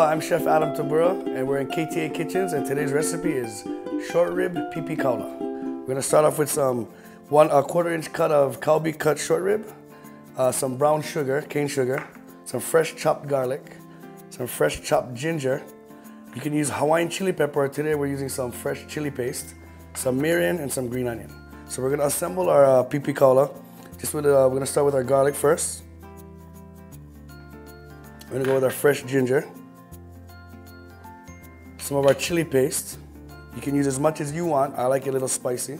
I'm Chef Adam Tabura, and we're in KTA Kitchens, and today's recipe is short rib Pipikaula. We're gonna start off with some 1/4 inch cut of cow beef cut short rib, some brown sugar, cane sugar, some fresh chopped garlic, some fresh chopped ginger. You can use Hawaiian chili pepper. Today we're using some fresh chili paste, some mirin, and some green onion. So we're gonna assemble our Pipikaula. We're gonna start with our garlic first. We're gonna go with our fresh ginger, some of our chili paste. You can use as much as you want. I like it a little spicy.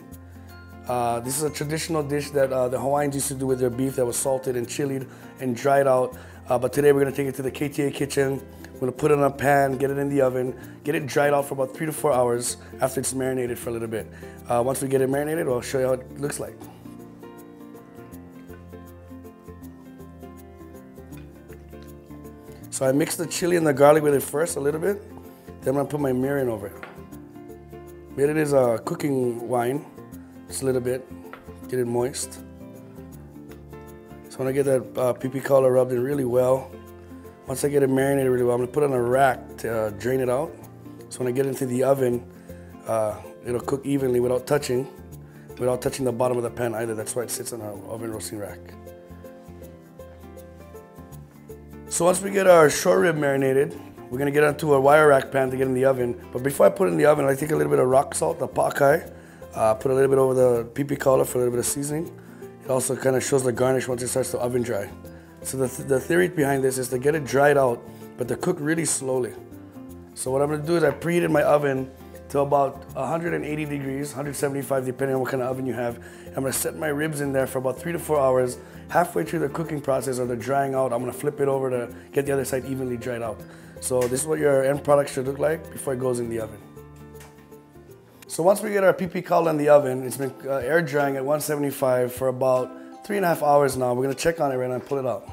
This is a traditional dish that the Hawaiians used to do with their beef that was salted and chilied and dried out. But today we're gonna take it to the KTA kitchen. We're gonna put it in a pan, get it in the oven, get it dried out for about 3 to 4 hours after it's marinated for a little bit. Once we get it marinated, I'll show you how it looks like. So I mixed the chili and the garlic with it first a little bit. Then I'm gonna put my mirin over it. Mirin is a cooking wine, just a little bit, get it moist. So when I get that Pipikaula rubbed in really well, once I get it marinated really well, I'm gonna put it on a rack to drain it out. So when I get into the oven, it'll cook evenly without touching the bottom of the pan either. That's why it sits on our oven roasting rack. So once we get our short rib marinated, we're gonna get onto a wire rack pan to get in the oven. But before I put it in the oven, I take a little bit of rock salt, the pakai, put a little bit over the Pipikaula for a little bit of seasoning. It also kind of shows the garnish once it starts to oven dry. So the theory behind this is to get it dried out, but to cook really slowly. So what I'm gonna do is I preheated my oven to about 180 degrees, 175 depending on what kind of oven you have. I'm gonna set my ribs in there for about 3 to 4 hours. Halfway through the cooking process or the drying out, I'm gonna flip it over to get the other side evenly dried out. So this is what your end product should look like before it goes in the oven. So once we get our Pipikaula in the oven, it's been air drying at 175 for about 3.5 hours now. We're gonna check on it right now and pull it out.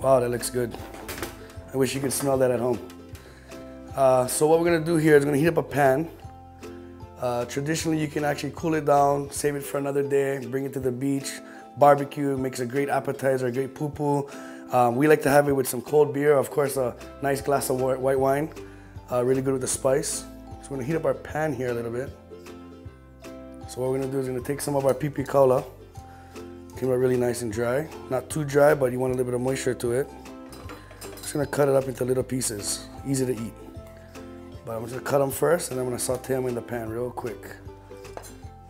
Wow, that looks good. I wish you could smell that at home. So what we're gonna do here is we're gonna heat up a pan. Traditionally, you can actually cool it down, save it for another day, bring it to the beach, barbecue, makes a great appetizer, a great poo-poo. We like to have it with some cold beer, of course, a nice glass of white wine, really good with the spice. So we're gonna heat up our pan here a little bit. So what we're gonna do is we're gonna take some of our Pipikaula, came out really nice and dry. Not too dry, but you want a little bit of moisture to it. Just gonna cut it up into little pieces, easy to eat. But I'm just gonna cut them first, and I'm gonna saute them in the pan real quick.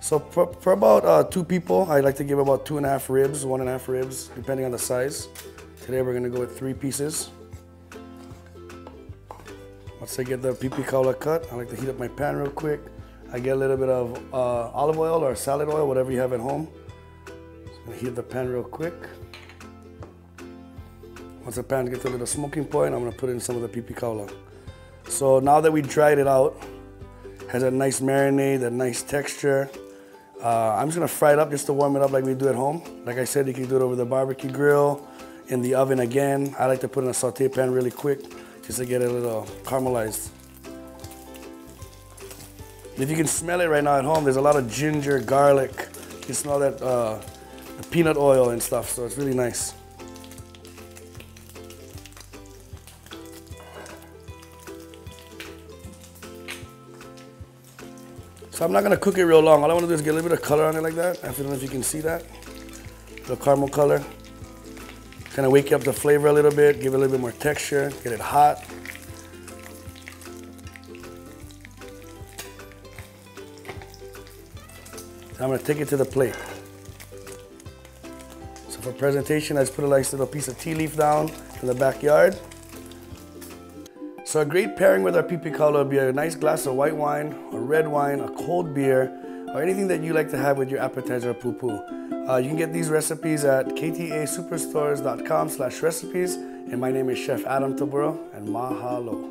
So for about 2 people, I like to give about 2.5 ribs, 1.5 ribs, depending on the size. Today we're gonna go with 3 pieces. Once I get the Pipikaula cut, I like to heat up my pan real quick. I get a little bit of olive oil or salad oil, whatever you have at home. So I'm gonna heat up the pan real quick. Once the pan gets to a little smoking point, I'm gonna put in some of the Pipikaula. So now that we dried it out, has a nice marinade, a nice texture. I'm just gonna fry it up just to warm it up like we do at home. Like I said, you can do it over the barbecue grill, in the oven again. I like to put in a saute pan really quick just to get it a little caramelized. If you can smell it right now at home, there's a lot of ginger, garlic. You can smell that the peanut oil and stuff, so it's really nice. So I'm not gonna cook it real long. All I wanna do is get a little bit of color on it like that. I don't know if you can see that. The caramel color. Kind of wake up the flavor a little bit, give it a little bit more texture, get it hot. I'm gonna take it to the plate. So for presentation, I just put a nice little piece of tea leaf down in the backyard. So a great pairing with our Pipikaula would be a nice glass of white wine, a red wine, a cold beer, or anything that you like to have with your appetizer or poo-poo. You can get these recipes at KTASuperstores.com/recipes. And my name is Chef Adam Tabura, and mahalo.